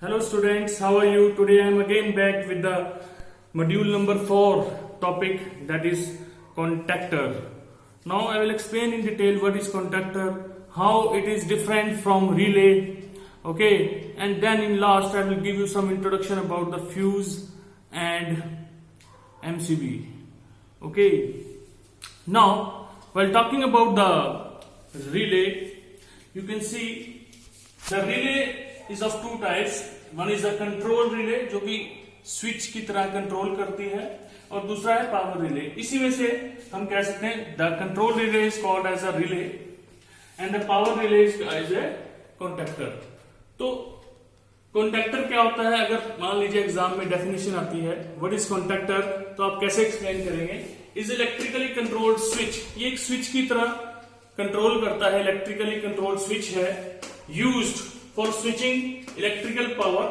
Hello students, how are you? Today I am again back with the module number 4 topic, that is contactor. Now I will explain in detail what is contactor, how it is different from relay, okay, and then in last I will give you some introduction about the fuse and MCB. Okay, now while talking about the relay, you can see the relay is of two types. One is the control relay जो कि switch की तरह control करती है, और दूसरा है power relay. इसी में से हम कह सकते हैं the control relay is called as a relay and the power relay is as a contactor. तो कॉन्टैक्टर क्या होता है? अगर मान लीजिए एग्जाम में डेफिनेशन आती है व्हाट इज कॉन्टैक्टर, तो आप कैसे एक्सप्लेन करेंगे? Is electrically controlled switch. ये एक स्विच की तरह कंट्रोल करता है, इलेक्ट्रिकली कंट्रोल्ड स्विच है, used for switching electrical power.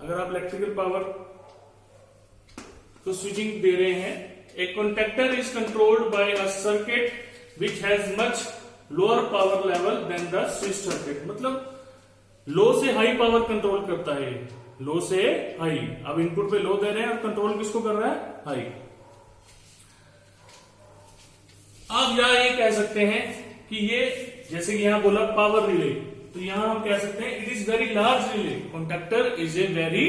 अगर आप इलेक्ट्रिकल पावर तो स्विचिंग दे रहे हैं. A contactor is controlled by a circuit which has much lower power level than the switch circuit. मतलब लो से हाई पावर कंट्रोल करता है, लो से हाई. अब इनपुट पे लो दे रहे हैं और कंट्रोल किसको कर रहा है? हाई. आप यहां ये कह सकते हैं कि ये जैसे कि यहां बोला पावर रिले, तो यहां हम कह सकते हैं it is very large relay. Contactor is a very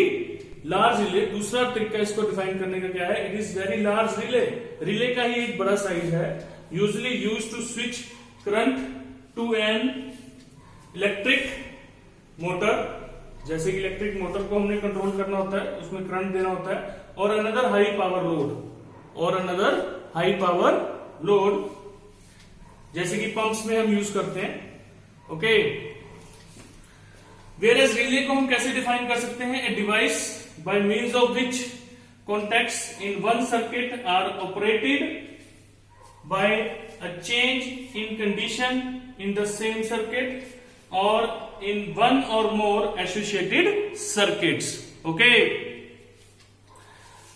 large relay. दूसरा तरीका इसको डिफाइन करने का क्या है? It is very large relay. Relay का ही एक बड़ा साइज है, usually use to switch current to an electric motor. जैसे कि इलेक्ट्रिक मोटर को हमने कंट्रोल करना होता है, उसमें करंट देना होता है, और अनदर हाई पावर लोड, और अनदर हाई पावर लोड, जैसे कि पंप्स में हम यूज करते हैं. ओके, वेयरएज रिले को हम कैसे डिफाइन कर सकते हैं? A device by means of which contacts in one circuit are operated by a change in condition in the same circuit और इन वन और more associated circuits. Okay,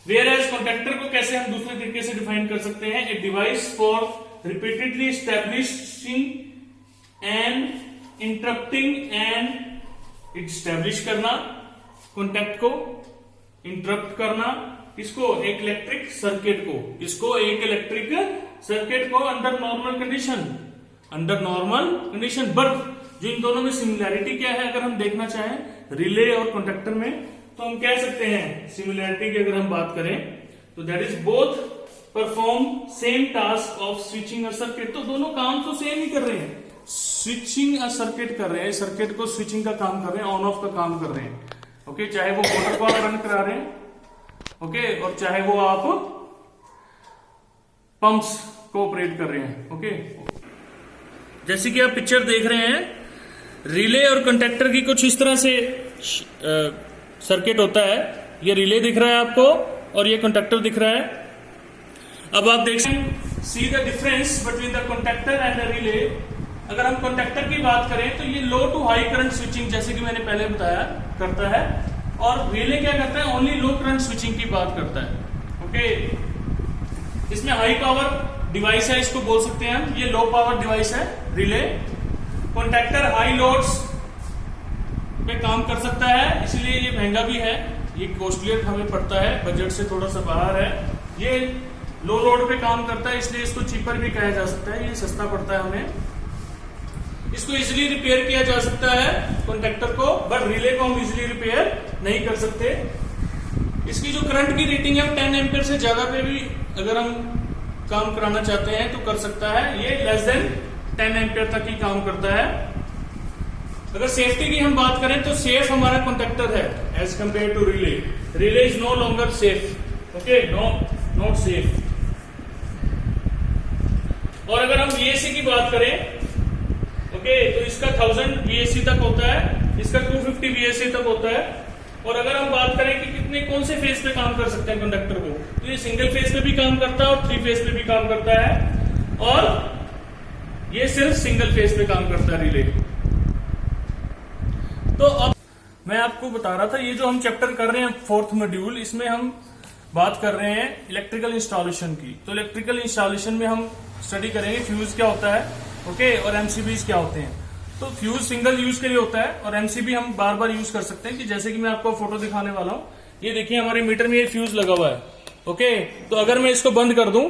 whereas contactor को कैसे हम दूसरे तरीके से डिफाइन कर सकते हैं? A device for repeatedly establishing and interrupting and establish करना, कॉन्टैक्ट को इंटरप्ट करना, किसको? एक इलेक्ट्रिक सर्किट को. इसको एक इलेक्ट्रिक सर्किट को under normal condition, under normal condition. But जो इन दोनों में सिमिलैरिटी क्या है अगर हम देखना चाहें रिले और कॉन्टैक्टर में, तो हम कह सकते हैं सिमिलैरिटी की अगर हम बात करें तो that is both perform same task of switching a circuit. तो दोनों काम तो सेम ही कर रहे हैं, स्विचिंग अ सर्किट कर रहे हैं, सर्किट को स्विचिंग का काम कर रहे हैं, ऑन ऑफ का काम कर रहे हैं. ओके, चाहे वो मोटर को आप रन करा रहे हैं, ओके, और चाहे वो आप पंप्स को ऑपरेट कर रहे हैं. ओके, जैसे कि आप पिक्चर देख रहे हैं, रिले और कंडक्टर की कुछ इस तरह से सर्किट होता है. ये रिले दिख रहा है आपको और ये कंडक्टर दिख रहा है. अब आप देख सकते हैं, see the difference between the conductor and the relay. अगर हम कंडक्टर की बात करें तो ये लो टू हाई करंट स्विचिंग, जैसे कि मैंने पहले बताया, करता है, और रिले क्या करता है? ओनली लो करंट स्विचिंग की बात करता है. ओके, इसमें हाई पावर डिवाइस है, इसको बोल सकते हैं हम. ये लो पावर डिवाइस है रिले. कंडक्टर हाई लोड्स पे काम कर सकता है, इसलिए ये महंगा भी है, ये कॉस्टलियर हमें पड़ता है, बजट से थोड़ा सा बाहर है. ये लो लोड पे काम करता है, इसलिए इसको चीपर भी कहा जा सकता है, ये सस्ता पड़ता है हमें. इसको इजीली रिपेयर किया जा सकता है कॉन्टैक्टर को, बट रिले को हम इजीली रिपेयर नहीं कर सकते. इसकी जो करंट की रेटिंग है 10 एम्पियर से ज्यादा पे भी अगर हम काम कराना चाहते हैं तो कर सकता है. ये लेस देन 10 एम्पियर तक ही काम करता है. अगर सेफ्टी की हम बात करें तो सेफ हमारा कॉन्टैक्टर है as compare to relay. Relay is no longer safe. Okay, not safe. और अगर हम VAC की बात करें, ओके, तो इसका 1000 VAC तक होता है, इसका 250 VAC तक होता है. और अगर हम बात करें कि कितने कौन से फेज पे काम कर सकते हैं कंडक्टर को, तो ये सिंगल फेज पे भी काम करता है और 3 फेज पे भी काम करता है, और ये सिर्फ सिंगल फेज पे काम करता है रिले. तो अब मैं आपको बता रहा था, ये जो हम चैप्टर कर रहे हैं 4th मॉड्यूल, इसमें हम बात कर रहे हैं इलेक्ट्रिकल इंस्टॉलेशन की. तो इलेक्ट्रिकल इंस्टॉलेशन में हम स्टडी करेंगे फ्यूज क्या होता है, ओके, और एमसीबीज क्या होते हैं. तो फ्यूज सिंगल यूज के लिए होता है और एमसीबी हम बार बार यूज कर सकते हैं, कि जैसे कि मैं आपको फोटो दिखाने वाला हूं, ये देखिए हमारे मीटर में ये फ्यूज लगा हुआ है। ओके, तो अगर मैं इसको बंद कर दूं,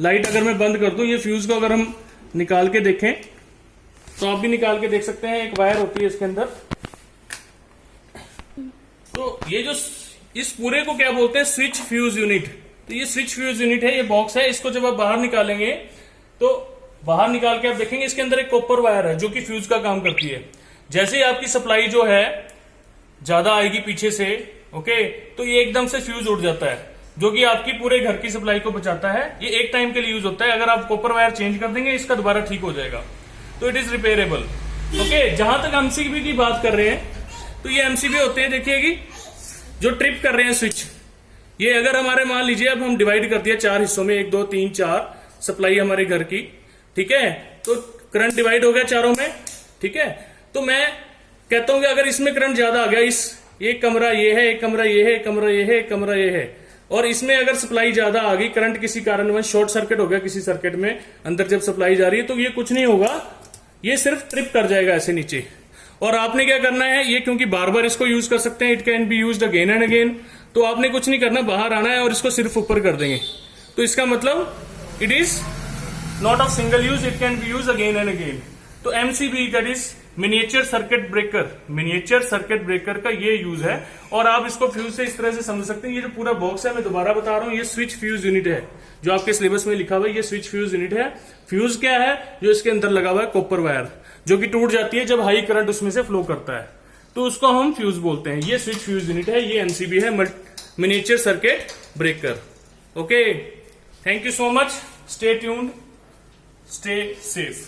लाइट अगर मैं बंद कर दूं, ये फ्यूज को अगर हम निकाल के देखें तो आप भी निकाल के देख सकते हैं, एक वायर होती है इसके अंदर। तो ये जो इस पूरे को क्या बोलते हैं, स्विच फ्यूज यूनिट। तो ये स्विच फ्यूज यूनिट है, ये बॉक्स है। इसको जब आप बाहर निकालेंगे तो बाहर निकाल के आप देखेंगे इसके अंदर एक कॉपर वायर है जो कि फ्यूज का काम करती है। जैसे ही आपकी सप्लाई जो है ज्यादा आएगी पीछे से, ओके, तो ये एकदम से फ्यूज उड़ जाता है, जो कि आपकी पूरे घर की सप्लाई को बचाता है। ये एक टाइम के लिए यूज होता है, अगर आप कॉपर वायर चेंज कर देंगे इसका दोबारा ठीक हो जाएगा। तो इट इज रिपेयरेबल। ओके, जहां तक एमसीबी की बात कर रहे हैं, तो ये एमसीबी होते हैं, देखिए कि जो ट्रिप कर रहे हैं स्विच, ये अगर हमारे मान लीजिए अब हम डिवाइड कर दिया 4 हिस्सों में, 1 2 3 4 सप्लाई हमारे घर की, ठीक है, तो करंट डिवाइड हो गया चारों में, ठीक है। तो मैं कहता हूं कि अगर इसमें करंट ज्यादा आ गया, एक कमरा ये है, एक कमरा ये है, एक कमरा ये है, एक कमरा ये है, और इसमें अगर सप्लाई ज्यादा आ गई, करंट किसी कारणवश शॉर्ट सर्किट हो गया किसी सर्किट में, अंदर जब सप्लाई जा रही है, तो ये कुछ नहीं होगा, ये सिर्फ ट्रिप कर जाएगा ऐसे नीचे। और आपने क्या करना है, ये क्योंकि बार बार इसको यूज कर सकते हैं, it can be used again and again, तो आपने कुछ नहीं करना, बाहर आना है और इसको सिर्फ ऊपर कर देंगे। तो इसका मतलब it is not of single use, it can be use again and again. तो MCB that is miniature circuit breaker, miniature circuit breaker का ये यूज है। और आप इसको फ्यूज से इस तरह से समझ सकते हैं, ये जो पूरा बॉक्स है, मैं दोबारा बता रहा हूं, ये स्विच फ्यूज यूनिट है, जो आपके सिलेबस में लिखा हुआ है, ये स्विच फ्यूज यूनिट है। फ्यूज क्या है, जो इसके अंदर लगा हुआ है कॉपर वायर, जो कि टूट जाती है जब हाई करंट उसमें से फ्लो करता है, तो उसको हम फ्यूज बोलते हैं। ये स्विच फ्यूज यूनिट है, ये एमसीबी है, miniature circuit breaker. Okay, thank you so much, stay tuned, stay safe.